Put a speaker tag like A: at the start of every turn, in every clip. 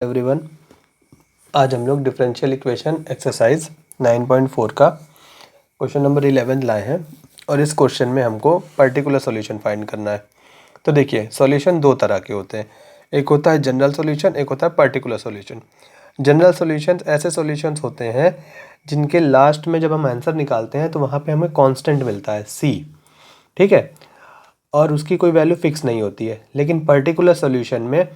A: Everyone, आज हम लोग डिफरेंशियल इक्वेशन एक्सरसाइज 9.4 का क्वेश्चन नंबर 11 लाए हैं और इस क्वेश्चन में हमको पर्टिकुलर सॉल्यूशन फाइंड करना है। तो देखिए, सॉल्यूशन दो तरह के होते हैं, एक होता है जनरल सॉल्यूशन, एक होता है पर्टिकुलर सॉल्यूशन। जनरल सॉल्यूशंस ऐसे सॉल्यूशंस होते हैं जिनके लास्ट में जब हम आंसर निकालते हैं तो वहाँ पे हमें कांस्टेंट मिलता है c, ठीक है, और उसकी कोई वैल्यू फिक्स नहीं होती है। लेकिन पर्टिकुलर सॉल्यूशन में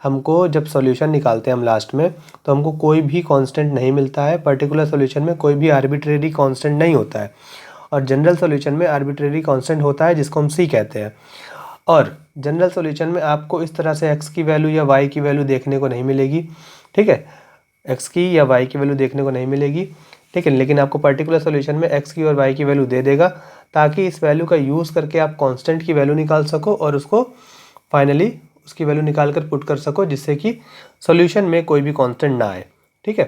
A: हमको जब सॉल्यूशन निकालते हैं हम लास्ट में, तो हमको कोई भी कांस्टेंट नहीं मिलता है। पर्टिकुलर सॉल्यूशन में कोई भी आर्बिट्रेरी कांस्टेंट नहीं होता है और जनरल सॉल्यूशन में आर्बिट्रेरी कांस्टेंट होता है जिसको हम c कहते हैं। और जनरल सॉल्यूशन में आपको इस तरह से x की वैल्यू या y की वैल्यू देखने को नहीं मिलेगी, ठीक है, x की या y की वैल्यू देखने को नहीं मिलेगी, ठीक है। लेकिन आपको पर्टिकुलर सॉल्यूशन में x की और y की वैल्यू दे देगा ताकि इस वैल्यू का यूज़ करके आप कांस्टेंट की वैल्यू निकाल सको और उसको फाइनली उसकी वैल्यू निकाल कर पुट कर सको, जिससे कि सॉल्यूशन में कोई भी कांस्टेंट ना आए, ठीक है।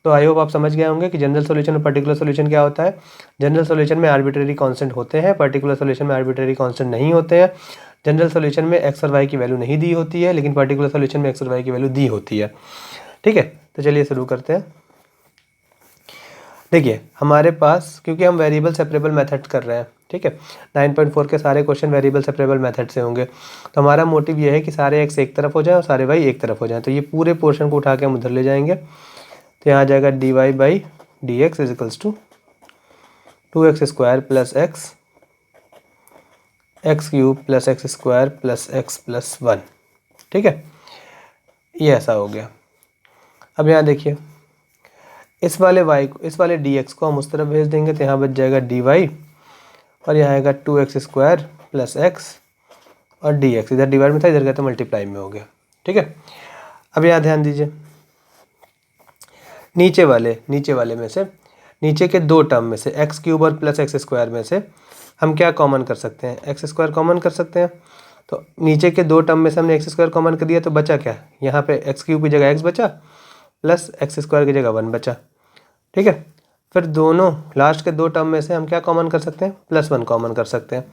A: तो आई होप आप समझ गए होंगे कि जनरल सॉल्यूशन और पर्टिकुलर सॉल्यूशन क्या होता है। जनरल सॉल्यूशन में आर्बिट्रेरी कांस्टेंट होते हैं, पर्टिकुलर सॉल्यूशन में आर्बिट्रेरी कांस्टेंट नहीं होते हैं। जनरल सॉल्यूशन में x और y की वैल्यू नहीं दी होती है, लेकिन पर्टिकुलर सॉल्यूशन में x और y की वैल्यू दी होती है, ठीक है। तो चलिए शुरू करते हैं। देखिए, हमारे पास क्योंकि हम वेरिएबल सेपरेबल मेथड कर रहे हैं, ठीक है, 9.4 के सारे क्वेश्चन वेरिएबल सेपरेबल मेथड से होंगे, तो हमारा मोटिव ये है कि सारे x एक तरफ हो जाए और सारे y एक तरफ हो जाए। तो ये पूरे पोर्शन को उठा के हम उधर ले जाएंगे, तो यहाँ आ जाएगा dy/dx equals to 2x² plus x³ plus x² plus x plus 1, ठीक है। ये ऐसा हो गया। अब यहाँ देखिए, इस वाले dx को हम उस तरफ भेज देंगे, तो यहाँ बच जाएगा dy और यहाँ आएगा 2x² प्लस x और dx, इधर डिवाइड में था, इधर गया तो मल्टीप्लाई में हो गया, ठीक है। अब यहाँ ध्यान दीजिए, नीचे वाले में से, नीचे के दो टर्म में से x³ और प्लस x² में से हम क्या कॉमन कर सकते हैं, x² कॉमन कर सकते हैं। तो नीचे के दो टर्म में से हमने x² कॉमन कर दिया, तो बचा क्या, यहाँ पे x³ की जगह x बचा प्लस x² की जगह 1 बचा, ठीक है। फिर दोनों लास्ट के दो टर्म में से हम क्या कॉमन कर सकते हैं, +1 कॉमन कर सकते हैं,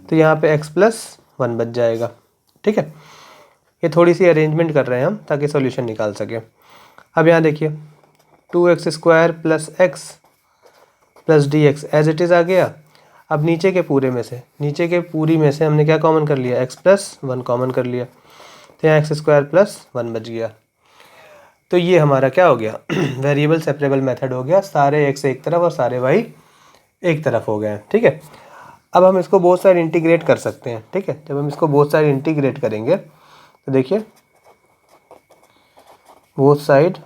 A: तो यहाँ पे x प्लस 1 बच जाएगा, ठीक है। ये थोड़ी सी अरेंजमेंट कर रहे हैं हम ताकि सॉल्यूशन निकाल सकें। अब यहाँ देखिए, 2x² plus x plus dx as it is आ गया। अब नीचे के पूरी में से हमने क्या कॉमन कर लिया, x प्लस 1 कॉमन कर लिया, तो यहाँ x² प्लस 1 बच गया। तो ये हमारा क्या हो गया, वेरिएबल सेपरेबल मेथड हो गया, सारे x एक तरफ और सारे y एक तरफ हो गए, ठीक है। अब हम इसको बोथ साइड इंटीग्रेट कर सकते हैं, ठीक है। जब हम इसको बोथ साइड इंटीग्रेट करेंगे तो देखिए, बोथ साइड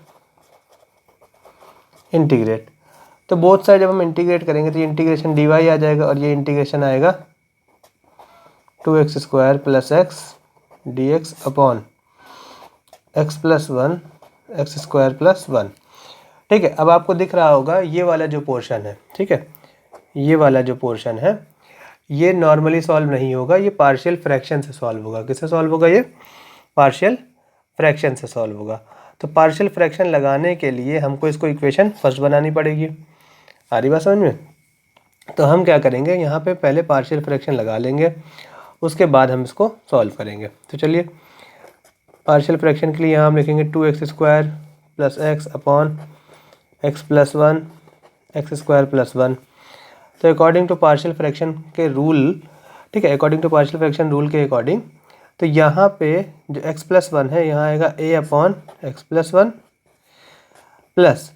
A: इंटीग्रेट, तो बोथ साइड जब हम इंटीग्रेट करेंगे तो ये इंटीग्रेशन dy आ जाएगा और ये इंटीग्रेशन आएगा 2x² plus x dx upon x plus 1 x² plus 1, ठीक है। अब आपको दिख रहा होगा ये वाला जो पोर्शन है, ठीक है, ये वाला जो पोर्शन है ये नॉर्मली सॉल्व नहीं होगा, ये पार्शियल फ्रैक्शन से सॉल्व होगा। किससे सॉल्व होगा, ये पार्शियल फ्रैक्शन से सॉल्व होगा। तो पार्शियल फ्रैक्शन लगाने के लिए हमको इसको इक्वेशन फर्स्ट बनानी पड़ेगी। आ रही बात समझ में? तो हम क्या करेंगे, यहाँ पे पहले पार्शियल फ्रैक्शन लगा लेंगे, उसके बाद हम इसको सॉल्व करेंगे। तो चलिए, पार्शियल फ्रैक्शन के लिए यहाँ हम लिखेंगे 2x² plus x upon x plus 1 x² plus 1। तो अकॉर्डिंग टू पार्शियल फ्रैक्शन के रूल, ठीक है, according to partial fraction rule के अकॉर्डिंग, तो यहाँ पे जो x प्लस 1 है यहाँ आएगा a upon x plus 1 plus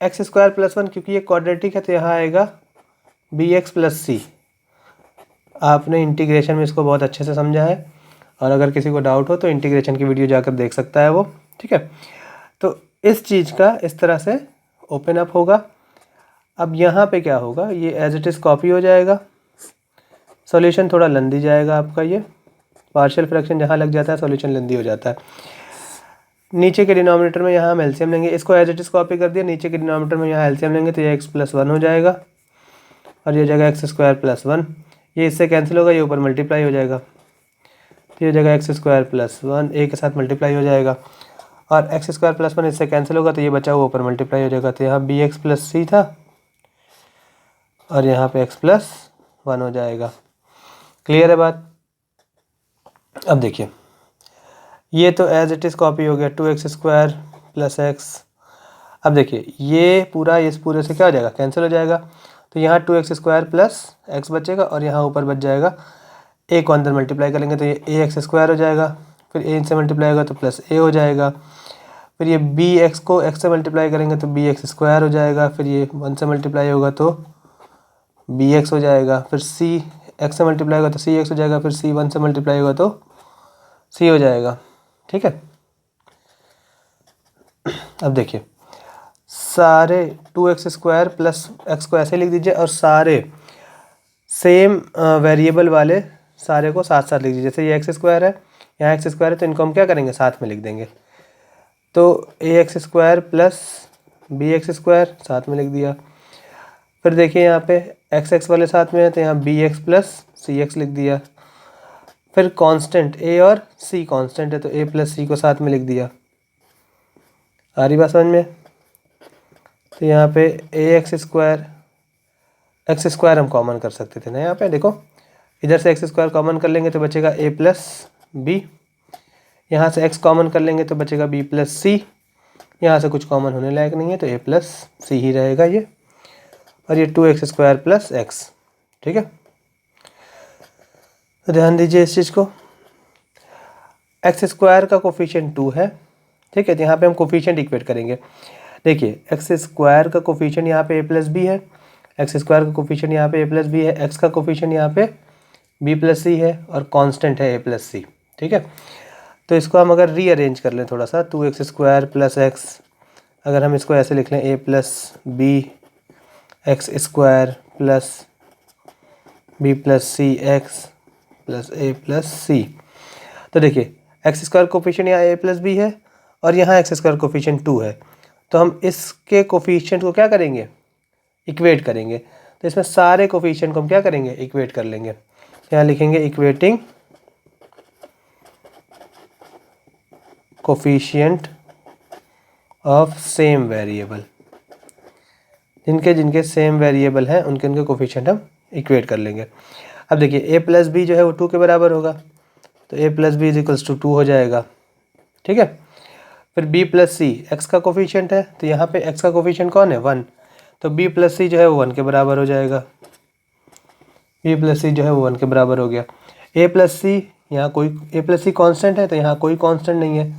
A: x² plus 1, क्योंकि ये क्वाड्रेटिक है तो यहाँ आएगा bx प्लस c। आपने इंटीग्रेशन में इसको बहुत अच्छे से समझा है, और अगर किसी को डाउट हो तो इंटीग्रेशन की वीडियो जाकर देख सकता है वो, ठीक है। तो इस चीज़ का इस तरह से ओपन अप होगा। अब यहाँ पे क्या होगा, ये एज इट इज़ कॉपी हो जाएगा, सॉल्यूशन थोड़ा लेंदी जाएगा आपका। ये पार्शियल फ्रैक्शन जहाँ लग जाता है सॉल्यूशन लेंदी हो जाता है। नीचे के डिनोमिनेटर में यहाँ हम एलसीएम लेंगे, इसको एज इट इज़ कॉपी कर दिया, नीचे के डिनोमिनेटर में यहाँ एलसीएम लेंगे तो ये x प्लस 1 हो जाएगा और ये जगह x² प्लस 1, ये इससे कैंसिल होगा, ये ऊपर मल्टीप्लाई हो जाएगा, तो ये जगह x² प्लस 1 a के साथ मल्टीप्लाई हो जाएगा और x² प्लस 1 इससे कैंसिल होगा, तो ये बचा हुआ ऊपर मल्टीप्लाई हो जाएगा। तो यहाँ bx प्लस c था और यहाँ पे x प्लस 1 हो जाएगा। क्लियर है बात? अब देखिए, ये तो एज इट इज़ कॉपी हो गया 2x² प्लस एक्स। अब देखिए ये पूरा इस पूरे से क्या हो जाएगा, कैंसिल हो जाएगा। तो यहाँ 2x² प्लस एक्स बचेगा और यहाँ ऊपर बच जाएगा ए को अंदर मल्टीप्लाई करेंगे तो ये ax² हो जाएगा, फिर ए से मल्टीप्लाई होगा तो प्लस ए हो जाएगा, फिर ये बी एक्स को एक्स से मल्टीप्लाई करेंगे तो bx² हो जाएगा, फिर ये 1 से मल्टीप्लाई होगा तो bx हो जाएगा, फिर c एक्स से मल्टीप्लाई होगा तो cx हो जाएगा, फिर c 1 से मल्टीप्लाई होगा तो c हो जाएगा। ठीक है, अब देखिए सारे 2x² प्लस एक्स को ऐसे लिख दीजिए और सारे सेम वेरिएबल वाले सारे को साथ साथ लिख दीजिए। जैसे ये x² है, यहाँ x² है, तो इनको हम क्या करेंगे, साथ में लिख देंगे। तो ax² प्लस bx² साथ में लिख दिया। फिर देखिए यहाँ पे x वाले साथ में है तो यहाँ bx प्लस cx लिख दिया। फिर कांस्टेंट a और c कांस्टेंट है तो a प्लस c को साथ में लिख दिया। आ रही बात समझ में? तो यहाँ पे x² हम कॉमन कर सकते थे ना, यहाँ पे देखो इधर से x² कॉमन कर लेंगे तो बचेगा a प्लस बी, यहाँ से x कॉमन कर लेंगे तो बचेगा b प्लस सी, यहाँ से कुछ कॉमन होने लायक नहीं है तो a प्लस सी ही रहेगा ये, और ये 2x² प्लस एक्स। ठीक है, तो ध्यान दीजिए इस चीज़ को, x² का कोफिशिएंट 2 है। ठीक है, तो यहाँ पे हम कोफिशिएंट इक्वेट करेंगे। देखिए x² का कोफिशिएंट यहाँ पे a प्लस बी है, x² का कोफिशिएंट यहाँ पे a प्लस बी है, x का कोफिशिएंट यहाँ पे b प्लस सी है और कांस्टेंट है a प्लस सी। ठीक है, तो इसको हम अगर रीअरेंज कर लें थोड़ा सा, 2x² प्लस एक्स, अगर हम इसको ऐसे लिख लें a plus B x² plus b plus C X plus a plus C. तो देखिए x² कोफिशिएंट यहाँ a प्लस बी है और यहाँ x² कोफिशिएंट 2 है, तो हम इसके कोफिशिएंट को क्या करेंगे, इक्वेट करेंगे। तो इसमें सारे कोफिशिएंट को हम क्या करेंगे, इक्वेट कर लेंगे। यहाँ लिखेंगे equating coefficient of same variable, जिनके जिनके सेम वेरिएबल हैं उनके उनके कोफिशिएंट हम इक्वेट कर लेंगे। अब देखिए a प्लस बी जो है वो 2 के बराबर होगा, तो a प्लस बी इज 2 हो जाएगा। ठीक है, फिर b प्लस सी एक्स का कोफिशिएंट है, तो यहाँ पे x का कोफिशिएंट कौन है, 1, तो b प्लस सी जो है वो 1 के बराबर हो जाएगा। b प्लस सी जो है वो 1 के बराबर हो गया। a प्लस सी, यहाँ कोई a प्लस सी कॉन्स्टेंट है तो यहाँ कोई कांस्टेंट नहीं है,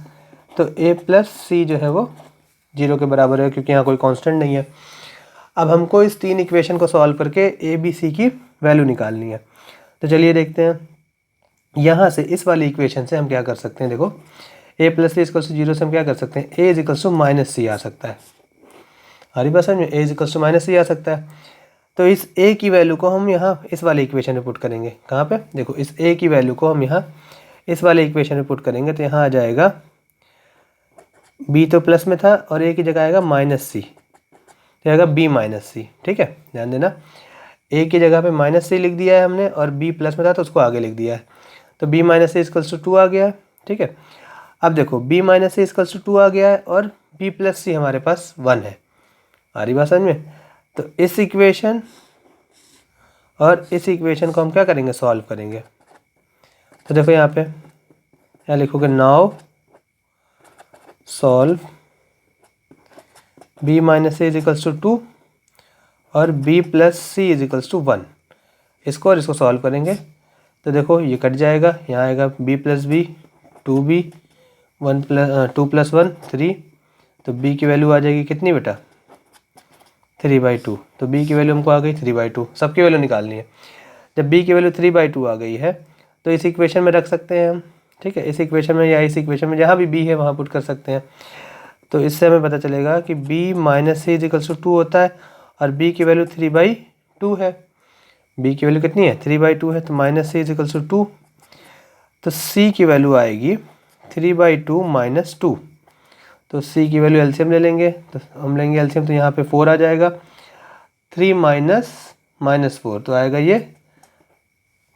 A: तो a प्लस सी जो है वो 0 के बराबर है क्योंकि यहाँ कोई कांस्टेंट नहीं है। अब हमको इस 3 इक्वेशन को सॉल्व करके a b c की वैल्यू निकालनी है। तो चलिए देखते हैं, यहाँ से इस वाली इक्वेशन से हम क्या कर सकते हैं। देखो a plus C equal to 0 से हम क्या कर सकते हैं, a is equal to minus C आ सकता है। हमारी बात समझ में, a is equal to minus C आ सकता है। तो इस a की वैल्यू को हम यहाँ इस वाले इक्वेशन में पुट करेंगे। कहाँ पे, देखो इस a की वैल्यू को हम यहाँ इस वाले इक्वेशन में पुट करेंगे तो यहाँ आ जाएगा b तो प्लस में था और a की जगह आएगा माइनस सी, तो आएगा b माइनस सी। ठीक है, ध्यान देना a की जगह पे माइनस सी लिख दिया है हमने और b प्लस में था तो उसको आगे लिख दिया है, तो b minus c equals to 2 आ गया है। ठीक है, अब देखो b minus c equals to 2 आ गया है और b प्लस सी हमारे पास 1 है। आ रही बात समझ में? तो इस इक्वेशन और इस इक्वेशन को हम क्या करेंगे, सॉल्व करेंगे। तो देखो यहाँ लिखोगे now solve b minus c is equals to 2 और b plus c is equals to 1। इसको और इसको सॉल्व करेंगे तो देखो ये कट जाएगा, यहाँ आएगा b plus B 2b 2 plus 1 3, तो b की वैल्यू आ जाएगी कितनी बेटा, 3/2। तो b की वैल्यू हमको आ गई 3/2। सबकी वैल्यू निकालनी है। जब b की वैल्यू 3/2 आ गई है तो इस इक्वेशन में रख सकते हैं हम। ठीक है, इस इक्वेशन में या इस इक्वेशन में जहाँ भी b है वहाँ पुट कर सकते हैं। तो इससे हमें पता चलेगा कि b minus c is equals to 2 होता है और b की वैल्यू 3/2 है। b की वैल्यू कितनी है, 3/2 है, तो minus c is equals to 2, तो c की वैल्यू आएगी 3/2 माइनस 2। तो c की वैल्यू एलसीएम ले लेंगे, तो हम लेंगे एलसीएम तो यहाँ पे 4 आ जाएगा, 3 माइनस 4 तो आएगा ये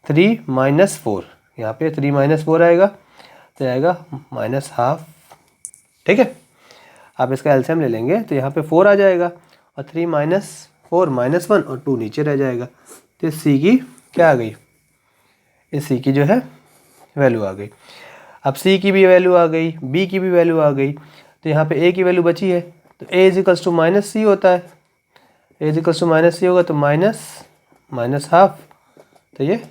A: 3 माइनस 4, यहाँ पे 3 माइनस 4 आएगा तो आएगा -12। ठीक है, आप इसका एलसीएम ले लेंगे तो यहाँ पे 4 आ जाएगा और 3 माइनस 4 -1 और 2 नीचे रह जाएगा। तो सी की क्या आ गई, इस सी की जो है वैल्यू आ गई। अब सी की भी वैल्यू आ गई, बी की भी वैल्यू आ गई, तो यहाँ पे ए की वैल्यू बची है, तो ए इज इक्वल्स टू माइनस सी होता है, ए इज इक्वल्स टू माइनस सी होगा, तो माइनस हाफ, तो ये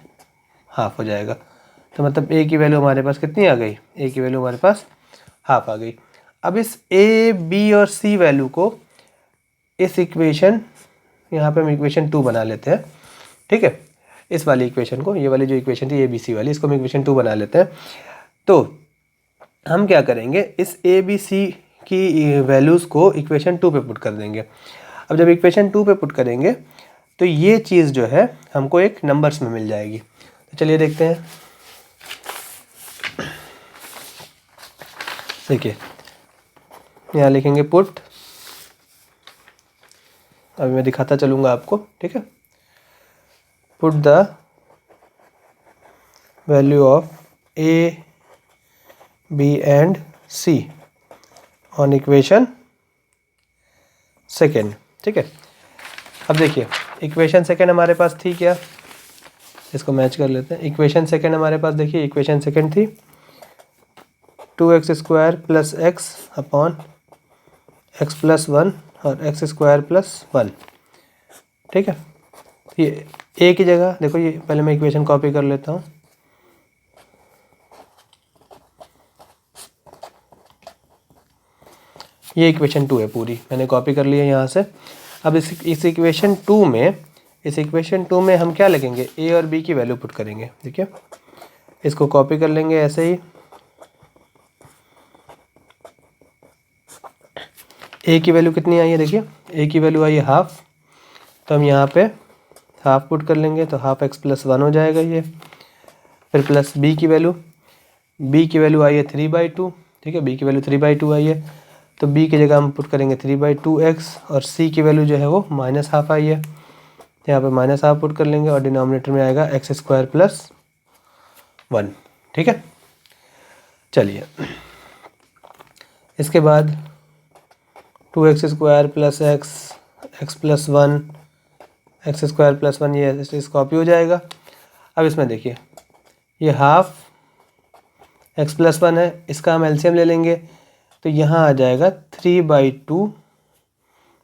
A: हाफ हो जाएगा। तो मतलब ए की वैल्यू हमारे पास कितनी आ गई, ए की वैल्यू हमारे पास हाफ आ गई। अब इस ए बी और सी वैल्यू को इस इक्वेशन, यहाँ पे हम इक्वेशन 2 बना लेते हैं, ठीक है। इस वाली इक्वेशन को, ये वाली जो इक्वेशन थी ए बी सी वाली, इसको हम इक्वेशन 2 बना लेते हैं। तो हम क्या करेंगे, इस ए बी सी की वैल्यूज़ को इक्वेशन 2 पे पुट कर देंगे। अब जब इक्वेशन 2 पे पुट करेंगे तो ये चीज़ जो है हमको एक नंबर्स में मिल जाएगी। तो चलिए देखते हैं। देखिए यहाँ लिखेंगे पुट, अभी मैं दिखाता चलूँगा आपको, ठीक है। Put the value of a b and c on equation second, ठीक है। अब देखिए इक्वेशन सेकेंड हमारे पास थी क्या, इसको मैच कर लेते हैं। इक्वेशन सेकेंड हमारे पास, देखिए इक्वेशन सेकेंड थी 2x square plus x upon x plus 1 और एक्स स्क्वायर प्लस 1, ठीक है। ये ए की जगह देखो, ये पहले मैं इक्वेशन कॉपी कर लेता हूँ। ये इक्वेशन 2 है पूरी, मैंने कॉपी कर लिया यहाँ से। अब इस इक्वेशन 2 में, इस इक्वेशन 2 में हम क्या लगेंगे, ए और बी की वैल्यू पुट करेंगे। देखिए इसको कॉपी कर लेंगे ऐसे ही। ए की वैल्यू कितनी आई है, देखिए ए की वैल्यू आई है हाफ, तो हम यहाँ पे हाफ पुट कर लेंगे, तो हाफ एक्स प्लस 1 हो जाएगा ये। फिर प्लस बी की वैल्यू आई है 3/2, ठीक है, बी की वैल्यू 3/2 आई है, तो बी की जगह हम पुट करेंगे 3/2x, और सी की वैल्यू जो है वो माइनस हाफ आई है, यहाँ पे माइनस हाफ पुट कर लेंगे, और डिनोमिनेटर में आएगा एक्स स्क्वायर प्लस 1, ठीक है। चलिए इसके बाद 2x square plus x plus 1, x square plus 1, ये इस कॉपी हो जाएगा। अब इसमें देखिए ये हाफ एक्स प्लस 1 है, इसका हम एलसीएम ले लेंगे, तो यहाँ आ जाएगा 3/2,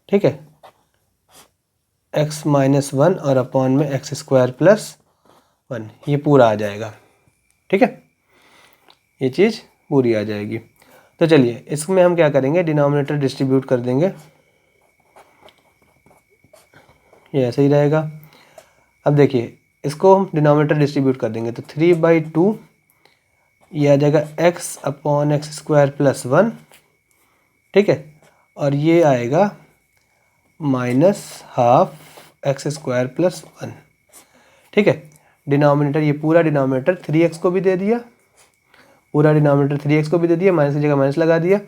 A: ठीक है, x माइनस 1 और अपॉन में एक्स स्क्वायर प्लस 1, ये पूरा आ जाएगा, ठीक है, ये चीज़ पूरी आ जाएगी। तो चलिए इसमें हम क्या करेंगे, डिनोमिनेटर डिस्ट्रीब्यूट कर देंगे, ये ऐसे ही रहेगा। अब देखिए इसको हम डिनोमिनेटर डिस्ट्रीब्यूट कर देंगे, तो 3/2 ये आ जाएगा x upon x square plus 1, ठीक है, और ये आएगा minus half x square plus 1, ठीक है। डिनोमिनेटर, ये पूरा डिनोमिनेटर 3x को भी दे दिया, पूरा डिनोमिनेटर 3x को भी दे दिया, माइनस की जगह माइनस लगा दिया,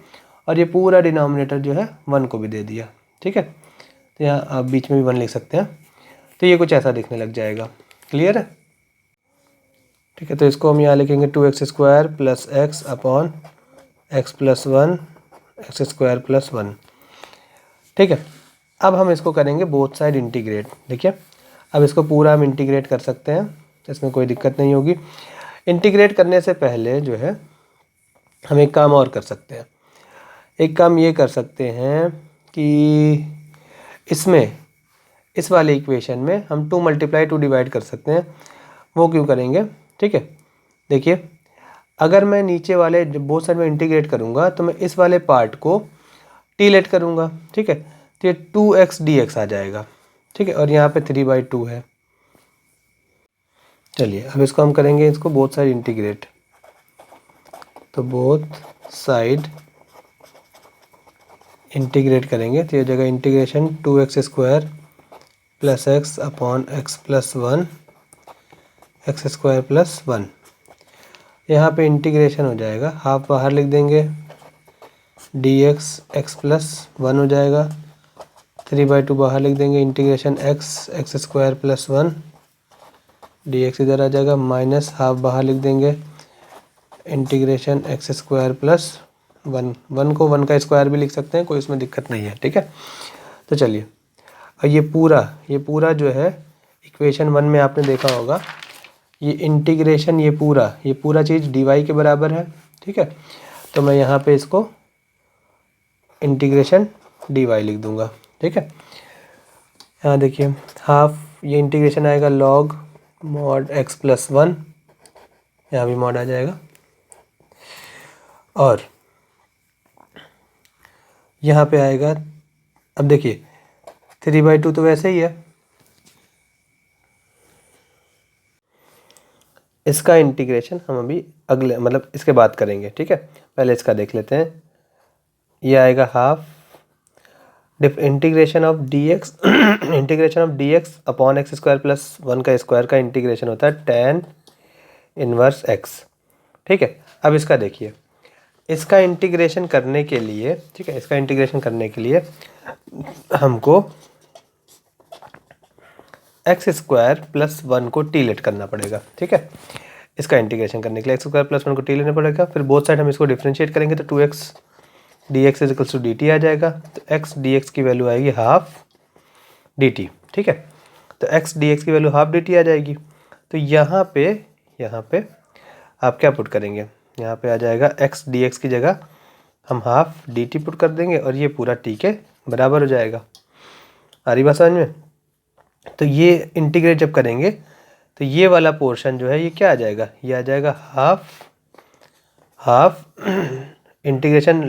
A: और ये पूरा डिनोमिनेटर जो है 1 को भी दे दिया, ठीक है। तो यहाँ आप बीच में भी 1 लिख सकते हैं, तो ये कुछ ऐसा दिखने लग जाएगा। क्लियर है, ठीक है। तो इसको हम यहाँ लिखेंगे 2x square plus x upon x plus 1 x square plus 1, ठीक है। अब हम इसको करेंगे बोथ साइड इंटीग्रेट। देखिए अब इसको पूरा हम इंटीग्रेट कर सकते हैं, इसमें कोई दिक्कत नहीं होगी। इंटीग्रेट करने से पहले जो है हम एक काम और कर सकते हैं। एक काम ये कर सकते हैं कि इसमें, इस वाले इक्वेशन में हम 2 × 2 डिवाइड कर सकते हैं। वो क्यों करेंगे, ठीक है। देखिए अगर मैं नीचे वाले बोथ साइड में इंटीग्रेट करूँगा तो मैं इस वाले पार्ट को टी लेट करूँगा, ठीक है, तो ये 2x dx आ जाएगा, ठीक है, और यहाँ पे 3/2 है। चलिए अब इसको हम करेंगे, इसको बोथ साइड इंटीग्रेट, तो बोथ साइड इंटीग्रेट करेंगे, तो ये जगह integration 2x square plus x upon x plus 1 x square plus 1, यहाँ पे इंटीग्रेशन हो जाएगा, हाफ बाहर लिख देंगे, dx x प्लस 1 हो जाएगा, 3/2 बाहर लिख देंगे, integration x square plus 1 dx इधर आ जाएगा, माइनस हाफ बाहर लिख देंगे, इंटीग्रेशन एक्स स्क्वायर प्लस 1, 1 को 1 का स्क्वायर भी लिख सकते हैं, कोई इसमें दिक्कत नहीं है, ठीक है। तो चलिए और ये पूरा जो है इक्वेशन 1 में आपने देखा होगा, ये इंटीग्रेशन, ये पूरा चीज़ dy के बराबर है, ठीक है। तो मैं यहाँ पे इसको इंटीग्रेशन dy लिख दूंगा। ठीक है, यहाँ देखिए हाफ, ये इंटीग्रेशन आएगा log mod x प्लस 1, यहाँ भी मॉड आ जाएगा, और यहाँ पे आएगा, अब देखिए 3/2 तो वैसे ही है, इसका इंटीग्रेशन हम अभी अगले मतलब इसके बाद करेंगे। ठीक है, पहले इसका देख लेते हैं। ये आएगा half integration of dx integration of dx upon x square plus 1 का स्क्वायर का इंटीग्रेशन होता है tan इनवर्स x। ठीक है, अब इसका देखिए, इसका इंटीग्रेशन करने के लिए, ठीक है, इसका इंटीग्रेशन करने के लिए हमको एक्स स्क्वायर प्लस 1 को टी लेट करना पड़ेगा। ठीक है, इसका इंटीग्रेशन करने के लिए एक्स स्क्वायर प्लस 1 को टी लेना पड़ेगा, फिर बोथ साइड हम इसको डिफ्रेंशिएट करेंगे तो 2x dx is equals to dt आ जाएगा। तो x dx की वैल्यू आएगी हाफ dt। ठीक है, तो x dx की वैल्यू हाफ dt आ जाएगी। तो यहाँ पे आप क्या पुट करेंगे, यहाँ पे आ जाएगा x dx की जगह हम हाफ dt पुट कर देंगे और ये पूरा t के बराबर हो जाएगा। आ रही बात समझ में? तो ये इंटीग्रेट जब करेंगे तो ये वाला पोर्शन जो है ये क्या आ जाएगा, ये आ जाएगा half integration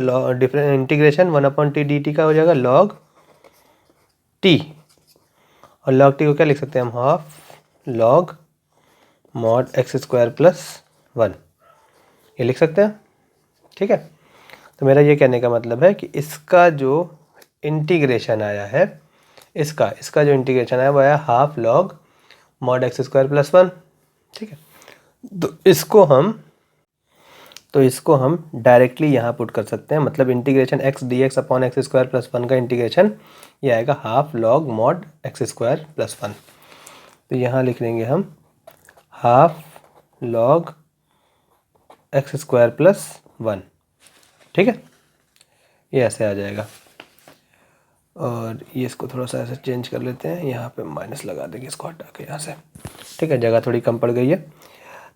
A: integration 1/t dt का हो जाएगा log t, और log t को क्या लिख सकते हैं हम, half log mod x square plus 1, ये लिख सकते हैं। ठीक है, तो मेरा ये कहने का मतलब है कि इसका जो इंटीग्रेशन आया है, इसका जो इंटीग्रेशन आया वो आया half log mod x square plus 1। ठीक है, तो इसको हम डायरेक्टली यहाँ पुट कर सकते हैं, मतलब integration x dx upon x square plus 1 का इंटीग्रेशन ये आएगा half log mod x square plus 1। तो यहाँ लिख लेंगे हम half log x square plus 1। ठीक है, ये ऐसे आ जाएगा, और ये इसको थोड़ा सा ऐसे चेंज कर लेते हैं, यहाँ पे माइनस लगा देंगे इसको हटा के यहाँ से। ठीक है, जगह थोड़ी कम पड़ गई है।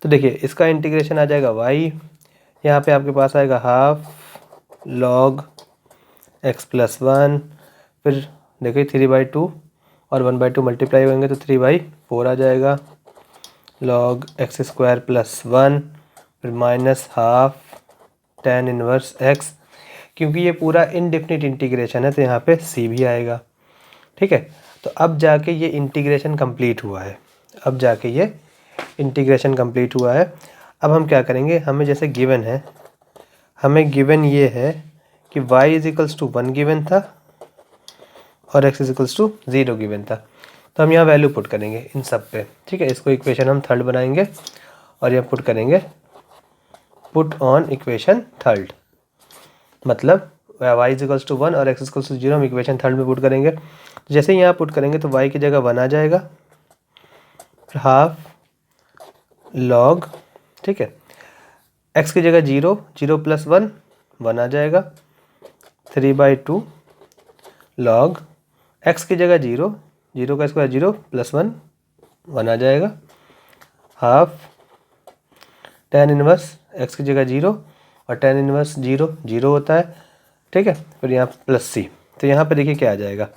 A: तो देखिए इसका इंटीग्रेशन आ जाएगा y, यहाँ पे आपके पास आएगा हाफ log x प्लस 1, फिर देखिए 3/2 और 1/2 मल्टीप्लाई होंगे तो 3/4 आ जाएगा, log x स्क्वायर प्लस 1, फिर minus half tan inverse x, क्योंकि ये पूरा इनडेफिनिट इंटीग्रेशन है तो यहाँ पे c भी आएगा। ठीक है, तो अब जाके ये इंटीग्रेशन कंप्लीट हुआ है, अब हम क्या करेंगे, हमें जैसे गिवन है, हमें गिवन ये है कि y is equals to 1 given था और x is equals to 0 given था, तो हम यहाँ वैल्यू पुट करेंगे इन सब पे। ठीक है, इसको इक्वेशन हम थर्ड बनाएंगे और यह पुट करेंगे पुट ऑन इक्वेशन थर्ड, मतलब y इज इक्वल्स टू 1 और x इज इक्वल्स टू 0 हम इक्वेशन थर्ड में पुट करेंगे। तो जैसे ही यहाँ पुट करेंगे तो y की जगह 1 आ जाएगा, फिर हाफ log, ठीक है, x की जगह 0 प्लस 1 आ जाएगा, 3/2 log x की जगह 0 का स्क्वायर 0 प्लस 1 आ जाएगा, हाफ tan इनवर्स x की जगह 0 और tan इनवर्स 0 होता है। ठीक है, फिर यहाँ प्लस c, तो यहाँ पे देखिए क्या आ जाएगा,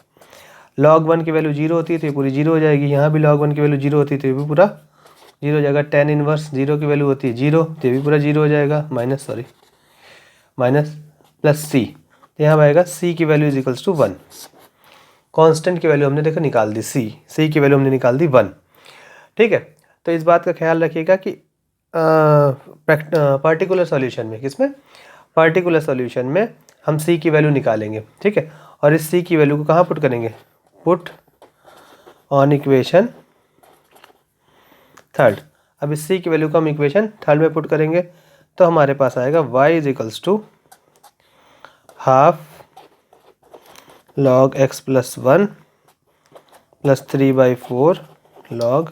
A: log 1 की वैल्यू 0 होती है तो ये पूरी 0 हो जाएगी, यहाँ भी log 1 की वैल्यू 0 होती है तो ये भी पूरा 0 हो जाएगा, tan इनवर्स 0 की वैल्यू होती है 0 तो ये भी पूरा 0 हो जाएगा, माइनस प्लस c, तो यहाँ आएगा c की value is equals to 1। Constant की वैल्यू हमने देखो निकाल दी, c की वैल्यू हमने निकाल दी 1। ठीक है, तो इस बात का ख्याल रखिएगा कि पार्टिकुलर सॉल्यूशन में, किसमें, पार्टिकुलर सॉल्यूशन में हम c की वैल्यू निकालेंगे। ठीक है, और इस c की वैल्यू को कहाँ पुट करेंगे, पुट ऑन इक्वेशन थर्ड। अब इस c की वैल्यू को हम इक्वेशन थर्ड में पुट करेंगे तो हमारे पास आएगा y is equals to half log x plus 1 plus 3/4 log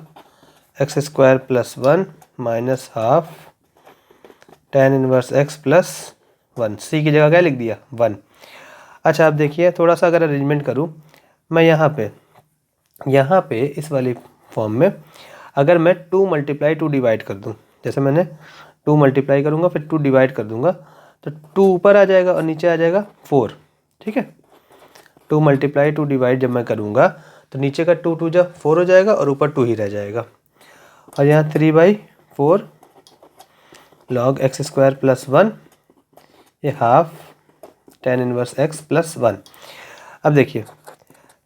A: x square plus 1 minus half tan inverse x plus 1, c की जगह क्या लिख दिया 1। अच्छा, अब देखिए थोड़ा सा अगर अरेंजमेंट करूँ मैं यहाँ पे इस वाली फॉर्म में, अगर मैं 2 × 2 डिवाइड कर दूँ, जैसे मैंने 2 मल्टीप्लाई करूँगा फिर 2 डिवाइड कर दूँगा तो 2 ऊपर आ जाएगा और नीचे आ जाएगा 4। ठीक है, 2 मल्टीप्लाई 2 डिवाइड जब मैं करूँगा तो नीचे का 2 2 जब 4 हो जाएगा और ऊपर 2 ही रह जाएगा। और यहाँ 3/4 log x स्क्वायर प्लस 1, ये half tan inverse x plus 1। अब देखिए,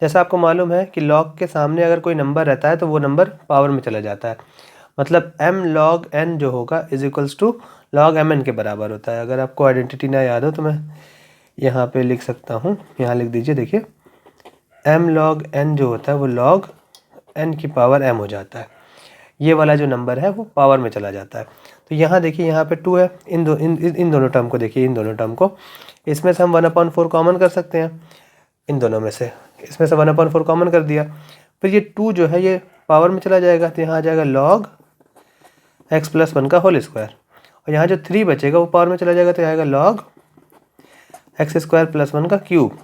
A: जैसा आपको मालूम है कि log के सामने अगर कोई नंबर रहता है तो वो नंबर पावर में चला जाता है, मतलब m log n जो होगा is equals to log mn के बराबर होता है। अगर आपको आइडेंटिटी ना याद हो तो मैं यहाँ पे लिख सकता हूँ, यहाँ लिख दीजिए। देखिए m log n जो होता है वो log n की पावर m हो जाता है। ये वाला जो नंबर है वो पावर में चला जाता है। तो यहाँ देखिए, यहाँ पे 2 है, इन दोनों टर्म को देखिए, इन दोनों टर्म को, इसमें से हम 1/4 कॉमन कर सकते हैं, इन दोनों में से इसमें से 1/4 कॉमन कर दिया, फिर ये 2 जो है ये पावर में चला जाएगा तो यहाँ आ जाएगा log x प्लस 1 का होल स्क्वायर, और यहाँ जो 3 बचेगा वो पावर में चला जाएगा तो आएगा log x स्क्वायर प्लस 1 का क्यूब।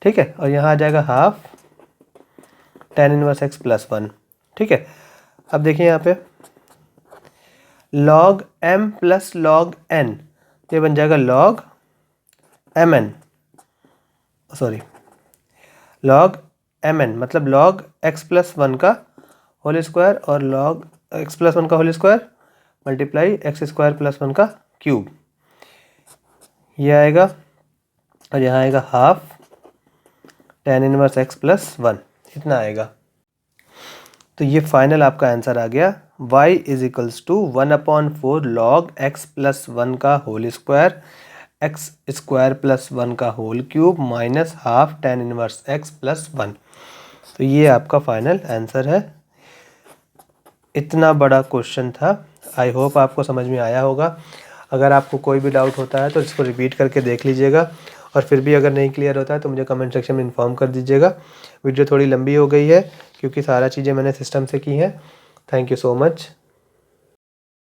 A: ठीक है, और यहाँ आ जाएगा half tan inverse x plus 1। ठीक है, अब देखिए यहाँ पे log m plus log n, ये बन जाएगा log mn, sorry log mn, मतलब log x प्लस 1 का होल स्क्वायर और log x प्लस 1 का whole square multiply x square plus 1 का क्यूब, ये आएगा, और यहाँ आएगा half tan inverse x plus 1, इतना आएगा। तो ये फाइनल आपका आंसर आ गया, y is equals to 1/4 log x plus 1 का whole square x square plus 1 का whole cube minus half tan inverse x plus 1। तो ये आपका फाइनल आंसर है। इतना बड़ा क्वेश्चन था, आई होप आपको समझ में आया होगा। अगर आपको कोई भी डाउट होता है तो इसको रिपीट करके देख लीजिएगा, और फिर भी अगर नहीं क्लियर होता है तो मुझे कमेंट सेक्शन में इन्फॉर्म कर दीजिएगा। वीडियो थोड़ी लंबी हो गई है क्योंकि सारा चीज़ें मैंने सिस्टम से की हैं। Thank you so much.